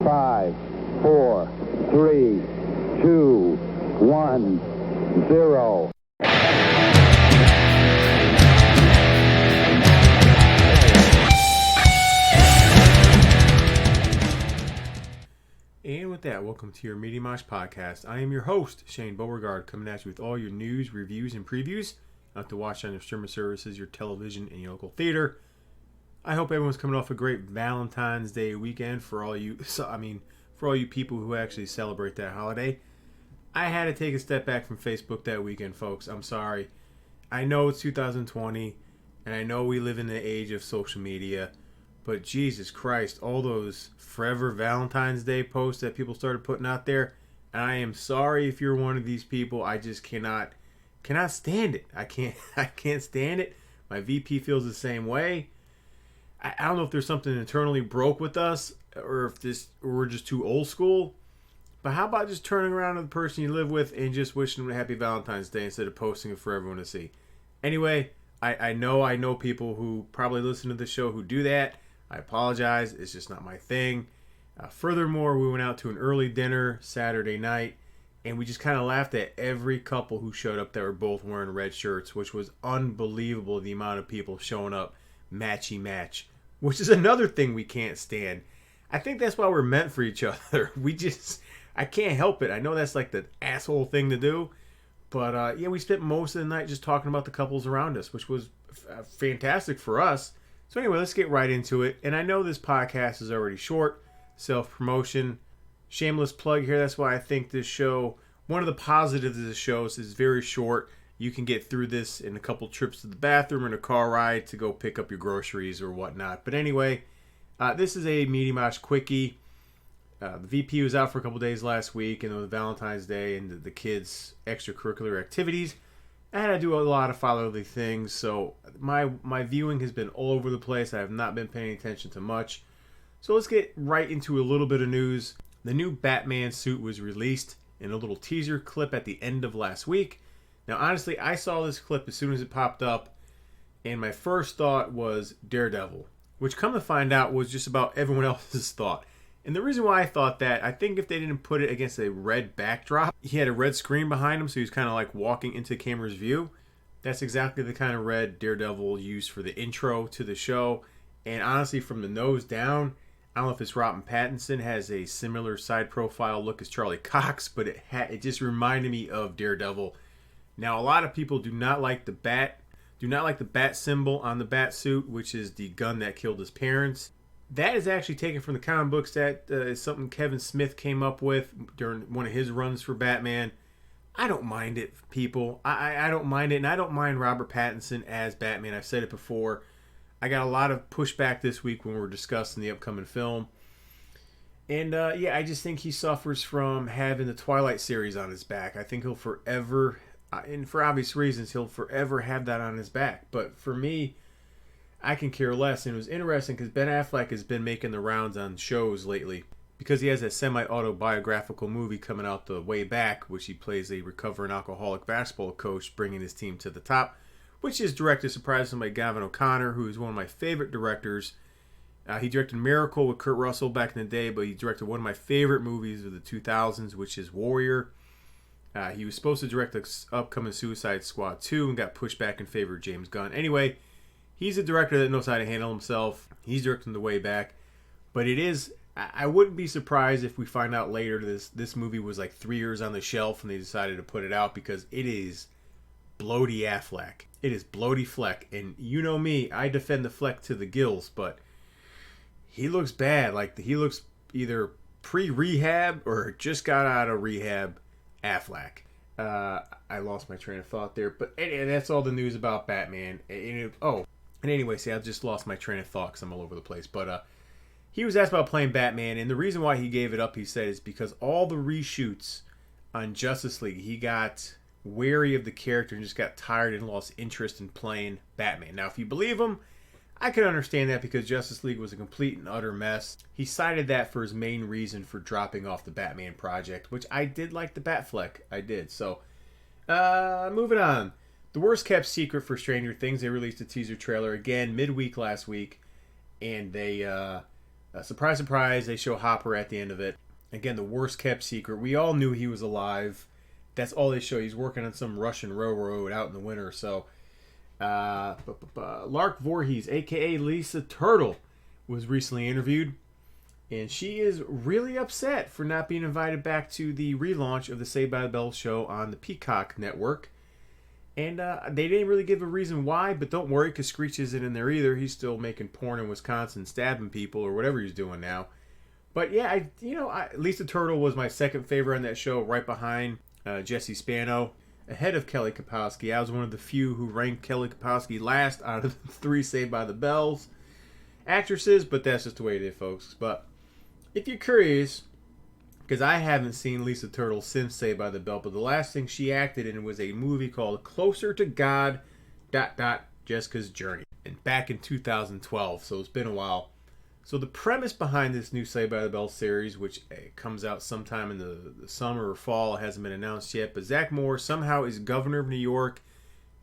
5, 4, 3, 2, 1, 0. And with that, welcome to your Media Mosh podcast. I am your host, Shane Beauregard, coming at you with all your news, reviews, and previews to watch on your streaming services, your television, and your local theater. I hope everyone's coming off a great Valentine's Day weekend for all you people who actually celebrate that holiday. I had to take a step back from Facebook that weekend, folks. I'm sorry. I know it's 2020, and I know we live in the age of social media, but Jesus Christ, all those forever Valentine's Day posts that people started putting out there, and I am sorry if you're one of these people. I just cannot stand it. I can't stand it. My VP feels the same way. I don't know if there's something internally broke with us, or if we're just too old school. But how about just turning around to the person you live with and just wishing them a happy Valentine's Day instead of posting it for everyone to see? Anyway, I know people who probably listen to the show who do that. I apologize. It's just not my thing. Furthermore, we went out to an early dinner Saturday night, and we just kind of laughed at every couple who showed up that were both wearing red shirts, which was unbelievable, the amount of people showing up matchy match, which is another thing we can't stand. I think that's why we're meant for each other. I can't help it. I know that's like the asshole thing to do, but we spent most of the night just talking about the couples around us, which was fantastic for us. So anyway, let's get right into it. And I know this podcast is already short, self-promotion, shameless plug here. That's why I think this show, one of the positives of the show is very short. You can get through this in a couple trips to the bathroom and a car ride to go pick up your groceries or whatnot. But anyway, this is a Media Mosh quickie. The VP was out for a couple days last week, and it was Valentine's Day and the kids' extracurricular activities. I had to do a lot of fatherly things, so my viewing has been all over the place. I have not been paying attention to much. So let's get right into a little bit of news. The new Batman suit was released in a little teaser clip at the end of last week. Now, honestly, I saw this clip as soon as it popped up, and my first thought was Daredevil, which, come to find out, was just about everyone else's thought. And the reason why I thought that, I think if they didn't put it against a red backdrop, he had a red screen behind him, so he was kind of like walking into the camera's view. That's exactly the kind of red Daredevil used for the intro to the show. And honestly, from the nose down, I don't know if it's Robert Pattinson has a similar side profile look as Charlie Cox, but it just reminded me of Daredevil. Now, a lot of people do not like the bat symbol on the bat suit, which is the gun that killed his parents. That is actually taken from the comic books. That is something Kevin Smith came up with during one of his runs for Batman. I don't mind it, people. I don't mind it, and I don't mind Robert Pattinson as Batman. I've said it before. I got a lot of pushback this week when we were discussing the upcoming film. And I just think he suffers from having the Twilight series on his back. I think he'll forever, and for obvious reasons, he'll forever have that on his back. But for me, I can care less. And it was interesting because Ben Affleck has been making the rounds on shows lately because he has a semi-autobiographical movie coming out the way back, which he plays a recovering alcoholic basketball coach bringing his team to the top, which is directed surprisingly by Gavin O'Connor, who is one of my favorite directors. He directed Miracle with Kurt Russell back in the day, but he directed one of my favorite movies of the 2000s, which is Warrior. He was supposed to direct the upcoming Suicide Squad 2 and got pushed back in favor of James Gunn. Anyway, he's a director that knows how to handle himself. He's directing the way back. But I wouldn't be surprised if we find out later this movie was like 3 years on the shelf and they decided to put it out because it is bloaty Affleck. It is bloaty Fleck. And you know me, I defend the Fleck to the gills, but he looks bad. Like he looks either pre-rehab or just got out of rehab Affleck. I lost my train of thought there, but that's all the news about Batman. And anyway, I just lost my train of thought because I'm all over the place. But he was asked about playing Batman, and the reason why he gave it up, he said, is because all the reshoots on Justice League, he got wary of the character and just got tired and lost interest in playing Batman. Now, if you believe him, I can understand that because Justice League was a complete and utter mess. He cited that for his main reason for dropping off the Batman project, which I did like the Batfleck. I did. So, moving on. The worst kept secret for Stranger Things. They released a teaser trailer again midweek last week, and they Surprise, surprise, they show Hopper at the end of it. Again, the worst kept secret. We all knew he was alive. That's all they show. He's working on some Russian railroad out in the winter. So, Lark Voorhees, a.k.a. Lisa Turtle, was recently interviewed. And she is really upset for not being invited back to the relaunch of the Saved by the Bell show on the Peacock network. And they didn't really give a reason why, but don't worry, because Screech isn't in there either. He's still making porn in Wisconsin, stabbing people, or whatever he's doing now. But yeah, Lisa Turtle was my second favorite on that show, right behind Jesse Spano, ahead of Kelly Kapowski. I was one of the few who ranked Kelly Kapowski last out of the 3 Saved by the Bells actresses, but that's just the way it is, folks. But if you're curious, because I haven't seen Lisa Turtle since Saved by the Bell, but the last thing she acted in was a movie called Closer to God, Jessica's Journey, and back in 2012, so it's been a while. So the premise behind this new Saved by the Bell series, which comes out sometime in the summer or fall, hasn't been announced yet, but Zach Moore somehow is governor of New York,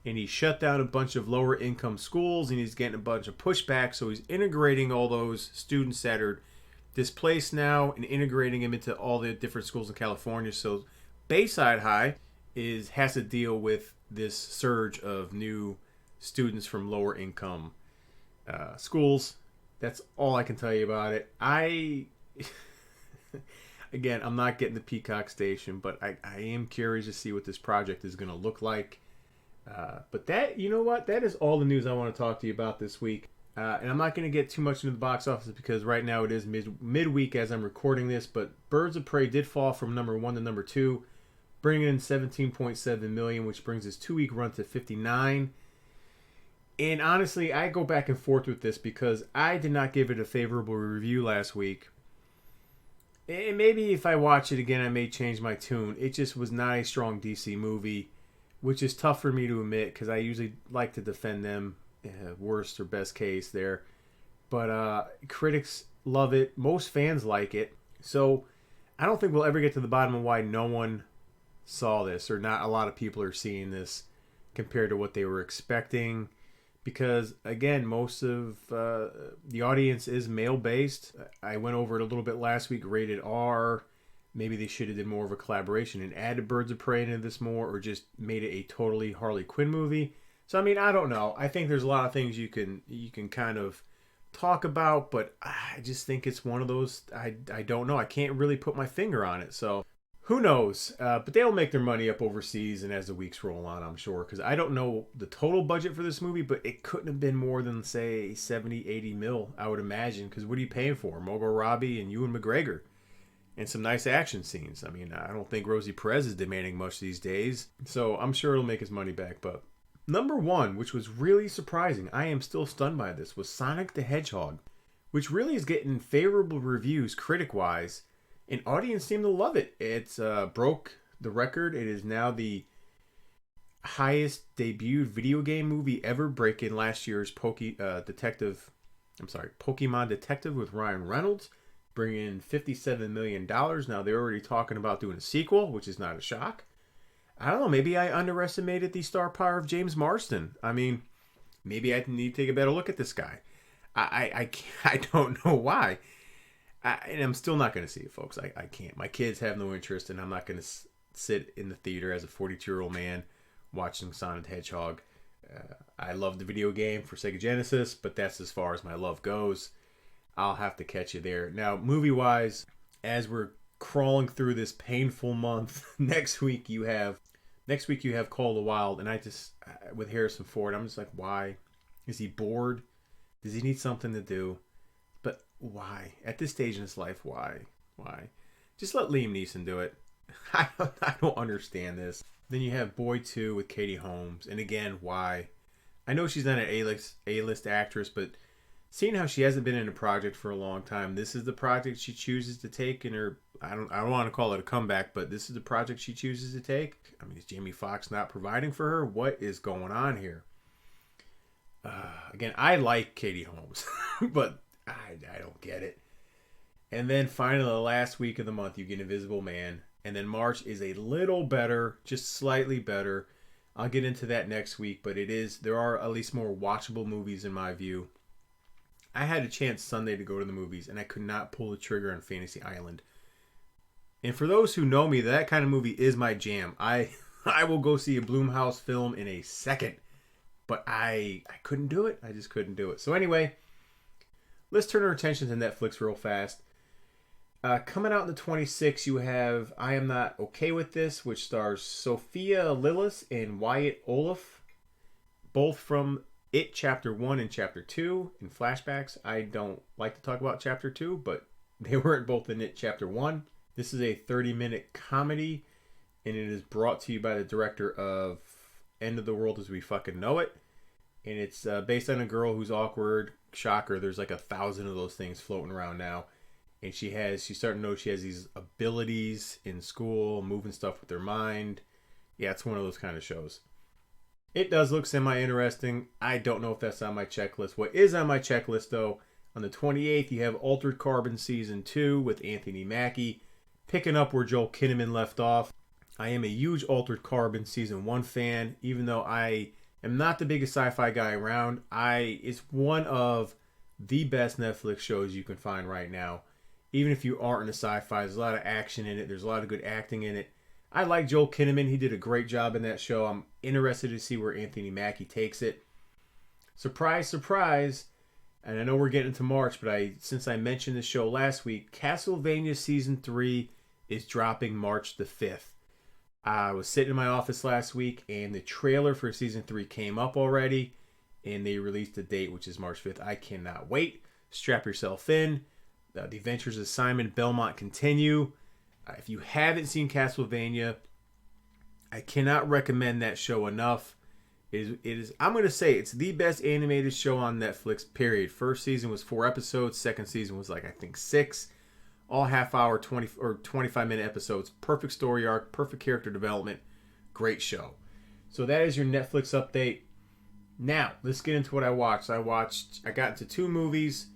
and he shut down a bunch of lower income schools, and he's getting a bunch of pushback, so he's integrating all those students that are displaced now and integrating them into all the different schools in California. So Bayside High has to deal with this surge of new students from lower income schools. That's all I can tell you about it. Again, I'm not getting the Peacock station, but I am curious to see what this project is going to look like. But that, you know what? That is all the news I want to talk to you about this week. And I'm not going to get too much into the box office because right now it is midweek as I'm recording this. But Birds of Prey did fall from number 1 to number 2, bringing in $17.7 million, which brings his 2-week run to 59. And honestly, I go back and forth with this because I did not give it a favorable review last week. And maybe if I watch it again, I may change my tune. It just was not a strong DC movie, which is tough for me to admit because I usually like to defend them. Worst or best case there, but critics love it, most fans like it, so I don't think we'll ever get to the bottom of why no one saw this, or not a lot of people are seeing this compared to what they were expecting, because again, most of the audience is male based. I went over it a little bit last week, rated R. Maybe they should have did more of a collaboration and added Birds of Prey into this more, or just made it a totally Harley Quinn movie. So, I mean, I don't know. I think there's a lot of things you can kind of talk about, but I just think it's one of those, I don't know. I can't really put my finger on it. So, who knows? But they'll make their money up overseas and as the weeks roll on, I'm sure. Because I don't know the total budget for this movie, but it couldn't have been more than, say, 70, 80 mil, I would imagine. Because what are you paying for? Margot Robbie and Ewan McGregor. And some nice action scenes. I mean, I don't think Rosie Perez is demanding much these days. So, I'm sure it'll make his money back, but number 1, which was really surprising, I am still stunned by this, was Sonic the Hedgehog, which really is getting favorable reviews critic-wise, and audience seem to love it. It's broke the record. It is now the highest debuted video game movie ever, breaking last year's Pokemon Detective with Ryan Reynolds, bringing in $57 million. Now they're already talking about doing a sequel, which is not a shock. I don't know, maybe I underestimated the star power of James Marsden. I mean, maybe I need to take a better look at this guy. I don't know why. And I'm still not going to see it, folks. I can't. My kids have no interest, and I'm not going to sit in the theater as a 42-year-old man watching Sonic the Hedgehog. I love the video game for Sega Genesis, but that's as far as my love goes. I'll have to catch you there. Now, movie-wise, as we're crawling through this painful month, next week you have Call of the Wild, and I just, with Harrison Ford, I'm just like, why? Is he bored? Does he need something to do? But why? At this stage in his life, why? Just let Liam Neeson do it. I don't understand this. Then you have Boy 2 with Katie Holmes, and again, why? I know she's not an A-list actress, but seeing how she hasn't been in a project for a long time, this is the project she chooses to take in her, I don't want to call it a comeback, but this is the project she chooses to take. I mean, is Jamie Foxx not providing for her? What is going on here? Again, I like Katie Holmes, but I don't get it. And then finally, the last week of the month, you get Invisible Man. And then March is a little better, just slightly better. I'll get into that next week, but there are at least more watchable movies in my view. I had a chance Sunday to go to the movies, and I could not pull the trigger on Fantasy Island. And for those who know me, that kind of movie is my jam. I will go see a Blumhouse film in a second. But I couldn't do it. I just couldn't do it. So anyway, let's turn our attention to Netflix real fast. Coming out in the 26th, you have I Am Not Okay With This, which stars Sophia Lillis and Wyatt Olaf, both from It Chapter 1 and Chapter 2 in flashbacks. I don't like to talk about Chapter 2, but they weren't both in It Chapter 1. This is a 30-minute comedy, and it is brought to you by the director of End of the World as We Fucking Know It. And it's based on a girl who's awkward. Shocker, there's like 1,000 of those things floating around now. And she's starting to know she has these abilities in school, moving stuff with her mind. Yeah, it's one of those kind of shows. It does look semi-interesting. I don't know if that's on my checklist. What is on my checklist, though, on the 28th, you have Altered Carbon Season 2 with Anthony Mackie, picking up where Joel Kinnaman left off. I am a huge Altered Carbon Season 1 fan, even though I am not the biggest sci-fi guy around. It's one of the best Netflix shows you can find right now. Even if you aren't into sci-fi, there's a lot of action in it. There's a lot of good acting in it. I like Joel Kinnaman. He did a great job in that show. I'm interested to see where Anthony Mackie takes it. Surprise, surprise. And I know we're getting into March, but since I mentioned the show last week, Castlevania Season 3 is dropping March the 5th. I was sitting in my office last week, and the trailer for Season 3 came up already, and they released a date, which is March 5th. I cannot wait. Strap yourself in. The Adventures of Simon Belmont continue. If you haven't seen Castlevania, I cannot recommend that show enough. It is. I'm going to say it's the best animated show on Netflix, period. First season was 4 episodes. Second season was I think 6. All half-hour, 20 or 25-minute episodes. Perfect story arc, perfect character development. Great show. So that is your Netflix update. Now, let's get into what I watched. I got into 2 movies.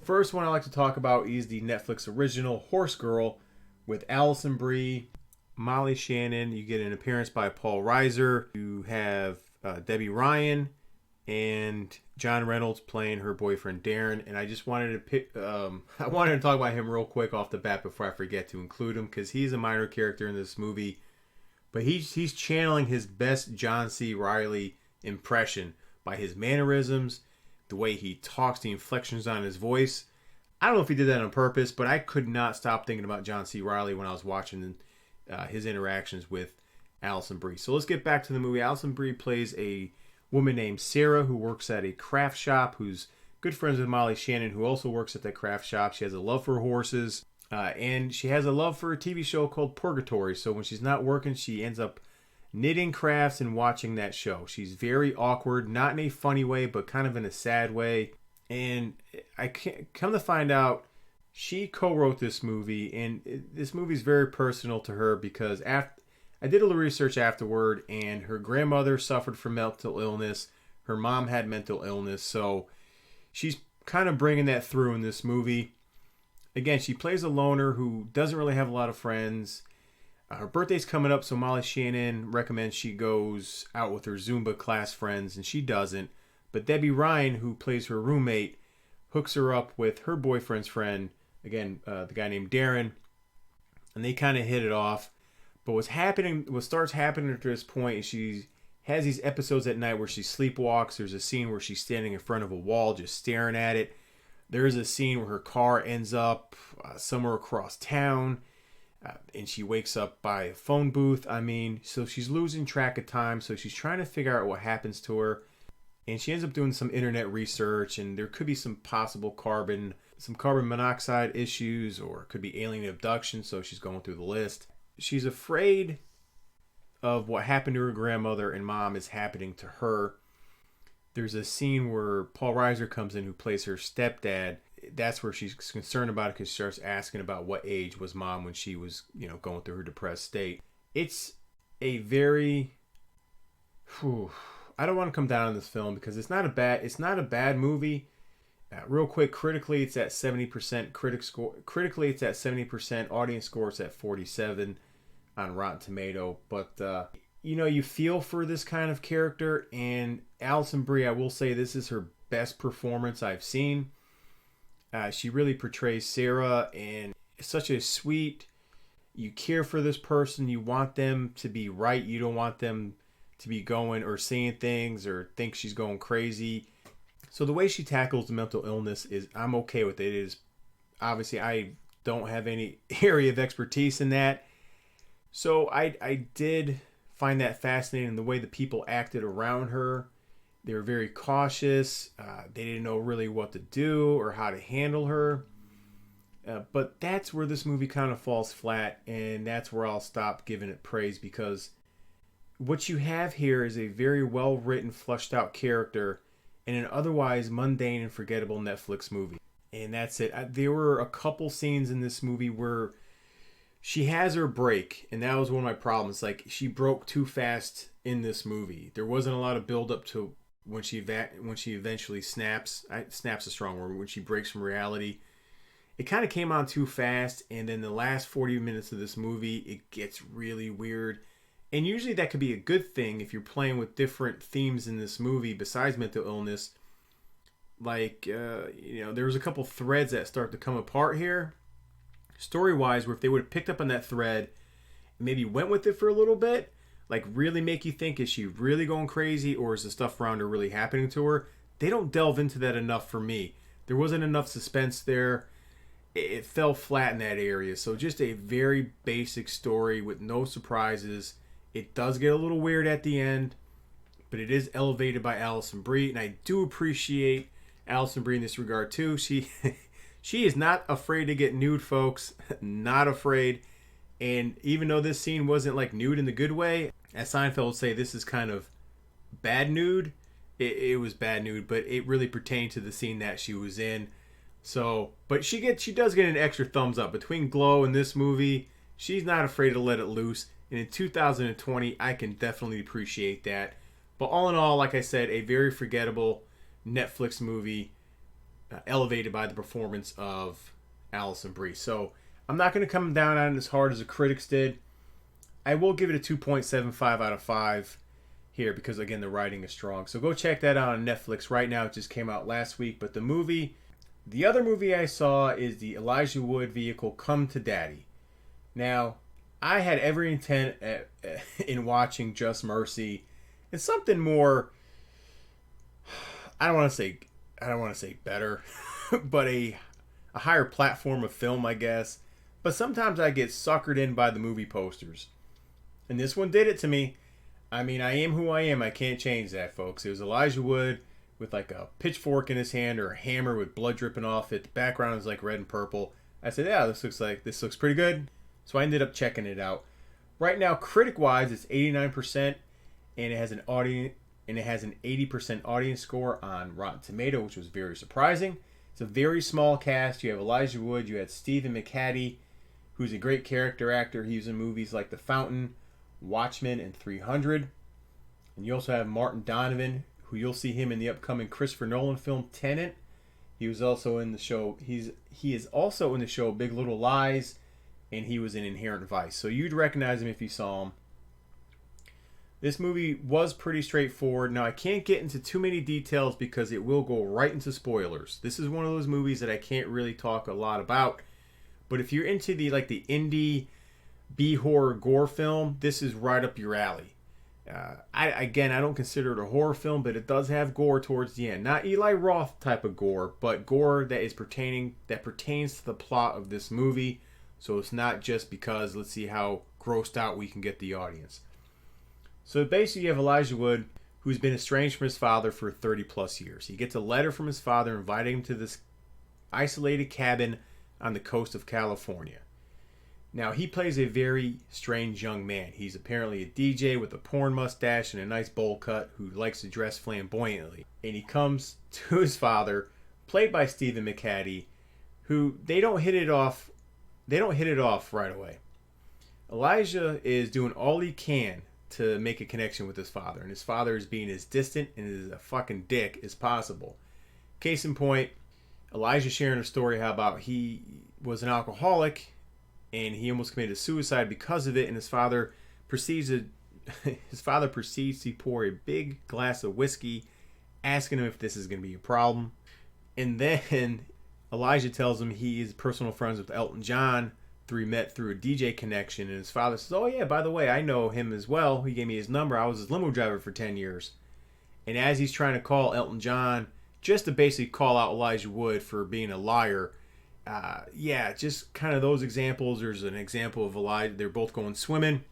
First one I like to talk about is the Netflix original Horse Girl with Alison Brie, Molly Shannon. You get an appearance by Paul Reiser. You have Debbie Ryan and John Reynolds playing her boyfriend Darren. And I just wanted to I wanted to talk about him real quick off the bat before I forget to include him, because he's a minor character in this movie, but he's channeling his best John C. Reilly impression by his mannerisms, the way he talks, the inflections on his voice. I don't know if he did that on purpose, but I could not stop thinking about John C. Reilly when I was watching his interactions with Alison Brie. So let's get back to the movie. Alison Brie plays a woman named Sarah who works at a craft shop, who's good friends with Molly Shannon, who also works at that craft shop. She has a love for horses, and she has a love for a TV show called Purgatory. So when she's not working, she ends up knitting crafts and watching that show. She's very awkward, not in a funny way, but kind of in a sad way. And I come to find out she co-wrote this movie, and this movie is very personal to her because I did a little research afterward, and her grandmother suffered from mental illness. Her mom had mental illness, so she's kind of bringing that through in this movie. Again, she plays a loner who doesn't really have a lot of friends. Her birthday's coming up, so Molly Shannon recommends she goes out with her Zumba class friends, and she doesn't. But Debbie Ryan, who plays her roommate, hooks her up with her boyfriend's friend, again, the guy named Darren, and they kind of hit it off. But what starts happening at this point is she has these episodes at night where she sleepwalks. There's a scene where she's standing in front of a wall just staring at it. There's a scene where her car ends up somewhere across town. And she wakes up by a phone booth. So she's losing track of time. So she's trying to figure out what happens to her. And she ends up doing some internet research. And there could be some possible carbon monoxide issues. Or it could be alien abduction. So she's going through the list. She's afraid of what happened to her grandmother and mom is happening to her. There's a scene where Paul Reiser comes in, who plays her stepdad. That's where she's concerned about it, because she starts asking about what age was mom when she was, going through her depressed state. It's a very, I don't want to come down on this film because it's not a bad movie. Real quick, critically it's at 70% critically it's at 70%, audience score it's at 47 on Rotten Tomato. But you feel for this kind of character, and Alison Brie, I will say this is her best performance I've seen. She really portrays Sarah, and such a sweet. You care for this person. You want them to be right. You don't want them to be going or saying things or think she's going crazy. So the way she tackles the mental illness is, I'm okay with it. It is obviously, I don't have any area of expertise in that. So I did find that fascinating, the way the people acted around her. They were very cautious. They didn't know really what to do or how to handle her. But that's where this movie kind of falls flat, and that's where I'll stop giving it praise, because what you have here is a very well-written, fleshed-out character in an otherwise mundane and forgettable Netflix movie. And that's it. There were a couple scenes in this movie where she has her break, and that was one of my problems. Like, she broke too fast in this movie. There wasn't a lot of build-up to when she eventually snaps. Snaps a strong word. When she breaks from reality. It kind of came on too fast, and then the last 40 minutes of this movie, it gets really weird. And usually that could be a good thing if you're playing with different themes in this movie besides mental illness. Like, there was a couple threads that start to come apart here, story-wise, where if they would have picked up on that thread, maybe went with it for a little bit, like really make you think, is she really going crazy, or is the stuff around her really happening to her? They don't delve into that enough for me. There wasn't enough suspense there. It fell flat in that area. So just a very basic story with no surprises. It does get a little weird at the end, but it is elevated by Alison Brie, and I do appreciate Alison Brie in this regard too. She is not afraid to get nude, folks. Not afraid. And even though this scene wasn't like nude in the good way, as Seinfeld would say, this is kind of bad nude. It was bad nude, but it really pertained to the scene that she was in. So, but she does get an extra thumbs up. Between Glow and this movie, she's not afraid to let it loose. And in 2020, I can definitely appreciate that. But all in all, like I said, a very forgettable Netflix movie, elevated by the performance of Alison Brie. So, I'm not going to come down on it as hard as the critics did. I will give it a 2.75 out of 5 here because, again, the writing is strong. So go check that out on Netflix right now. It just came out last week. But the other movie I saw is the Elijah Wood vehicle, Come to Daddy. Now, I had every intent in watching Just Mercy and something more, I don't want to say better, but a higher platform of film, I guess. But sometimes I get suckered in by the movie posters. And this one did it to me. I mean, I am who I am. I can't change that, folks. It was Elijah Wood with like a pitchfork in his hand or a hammer with blood dripping off it. The background is like red and purple. I said, yeah, this looks pretty good. So I ended up checking it out. Right now, critic-wise, it's 89%, and it has an 80% audience score on Rotten Tomato, which was very surprising. It's a very small cast. You have Elijah Wood, you had Stephen McHattie, who's a great character actor. He was in movies like The Fountain, Watchmen, and 300. And you also have Martin Donovan, who you'll see him in the upcoming Christopher Nolan film Tenet. He was also in the show. He is also in the show Big Little Lies, and he was in Inherent Vice. So you'd recognize him if you saw him. This movie was pretty straightforward. Now I can't get into too many details because it will go right into spoilers. This is one of those movies that I can't really talk a lot about. But if you're into the indie B-horror gore film, this is right up your alley. I don't consider it a horror film, but it does have gore towards the end. Not Eli Roth type of gore, but gore that pertains to the plot of this movie. So it's not just because let's see how grossed out we can get the audience. So basically you have Elijah Wood, who's been estranged from his father for 30 plus years. He gets a letter from his father inviting him to this isolated cabin on the coast of California. Now, he plays a very strange young man. He's apparently a DJ with a porn mustache and a nice bowl cut who likes to dress flamboyantly. And he comes to his father, played by Stephen McHattie, who they don't hit it off right away. Elijah is doing all he can to make a connection with his father, and his father is being as distant and as a fucking dick as possible. Case in point, Elijah sharing a story how about he was an alcoholic and he almost committed suicide because of it, and his father proceeds to pour a big glass of whiskey, asking him if this is going to be a problem. And then Elijah tells him he is personal friends with Elton John through he met through a DJ connection, and his father says, "Oh yeah, by the way, I know him as well. He gave me his number. I was his limo driver for 10 years." And as he's trying to call Elton John, just to basically call out Elijah Wood for being a liar, just kind of those examples. There's an example of Elijah. They're both going swimming,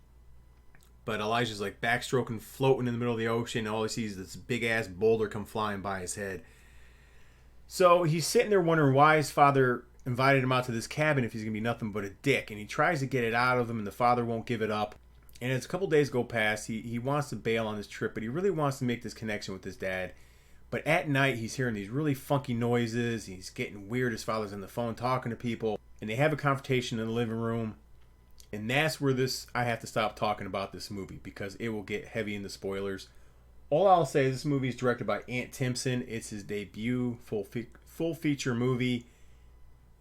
but Elijah's like backstroking, floating in the middle of the ocean. And all he sees is this big ass boulder come flying by his head. So he's sitting there wondering why his father invited him out to this cabin if he's going to be nothing but a dick. And he tries to get it out of him, and the father won't give it up. And as a couple days go past, he wants to bail on this trip, but he really wants to make this connection with his dad. But at night, he's hearing these really funky noises. He's getting weird. His father's on the phone talking to people. And they have a confrontation in the living room. And that's where I have to stop talking about this movie because it will get heavy in the spoilers. All I'll say is this movie is directed by Ant Timpson. It's his debut full feature movie.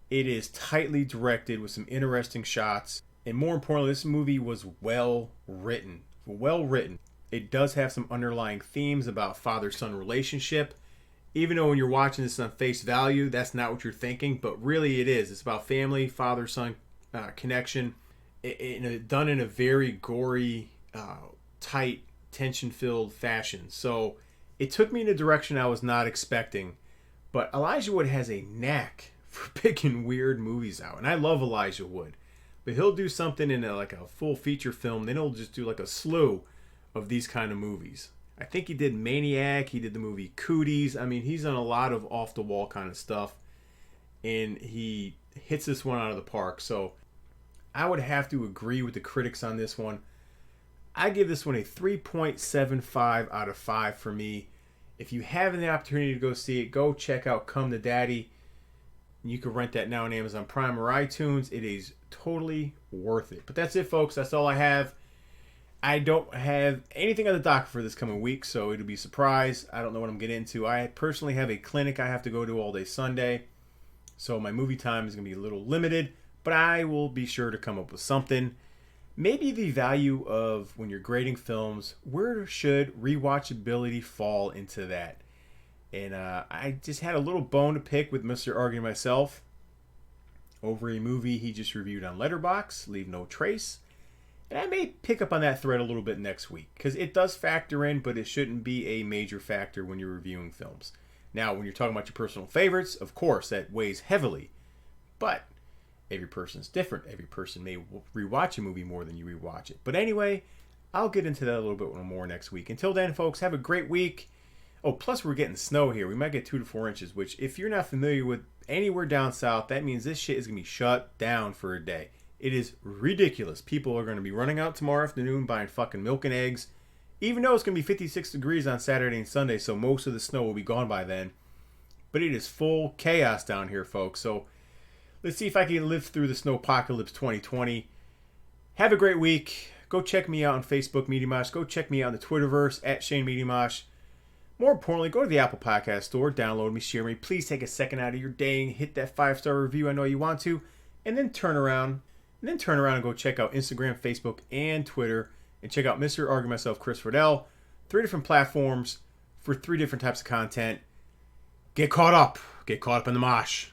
It is tightly directed with some interesting shots. And more importantly, this movie was well written. It does have some underlying themes about father-son relationship. Even though when you're watching this on face value, that's not what you're thinking. But really it is. It's about family, father-son connection. Done in a very gory, tight, tension-filled fashion. So it took me in a direction I was not expecting. But Elijah Wood has a knack for picking weird movies out. And I love Elijah Wood. But he'll do something in a full feature film. Then he'll just do like a slew of these kind of movies. I think he did Maniac. He did the movie Cooties. I mean, he's done a lot of off-the-wall kind of stuff. And he hits this one out of the park. So I would have to agree with the critics on this one. I give this one a 3.75 out of 5 for me. If you have the opportunity to go see it, go check out Come to Daddy. You can rent that now on Amazon Prime or iTunes. It is totally worth it. But that's it, folks. That's all I have. I don't have anything on the docket for this coming week, so it'll be a surprise. I don't know what I'm getting into. I personally have a clinic I have to go to all day Sunday, so my movie time is going to be a little limited, but I will be sure to come up with something. Maybe the value of when you're grading films, where should rewatchability fall into that? And I just had a little bone to pick with Mr. Arguing Myself over a movie he just reviewed on Letterboxd, Leave No Trace. And I may pick up on that thread a little bit next week, because it does factor in, but it shouldn't be a major factor when you're reviewing films. Now, when you're talking about your personal favorites, of course, that weighs heavily. But every person's different. Every person may rewatch a movie more than you rewatch it. But anyway, I'll get into that a little bit more next week. Until then, folks, have a great week. Oh, plus we're getting snow here. We might get 2 to 4 inches, which if you're not familiar with anywhere down south, that means this shit is going to be shut down for a day. It is ridiculous. People are going to be running out tomorrow afternoon buying fucking milk and eggs, even though it's going to be 56 degrees on Saturday and Sunday, so most of the snow will be gone by then. But it is full chaos down here, folks. So let's see if I can live through the snowpocalypse 2020. Have a great week. Go check me out on Facebook, Media Mosh. Go check me out on the Twitterverse, at Shane Media Mosh. More importantly, go to the Apple Podcast Store, download me, share me. Please take a second out of your day and hit that 5-star review. I know you want to. And then turn around and go check out Instagram, Facebook, and Twitter. And check out Mr. Argue Myself, Chris Fordell. 3 different platforms for 3 different types of content. Get caught up. Get caught up in the mosh.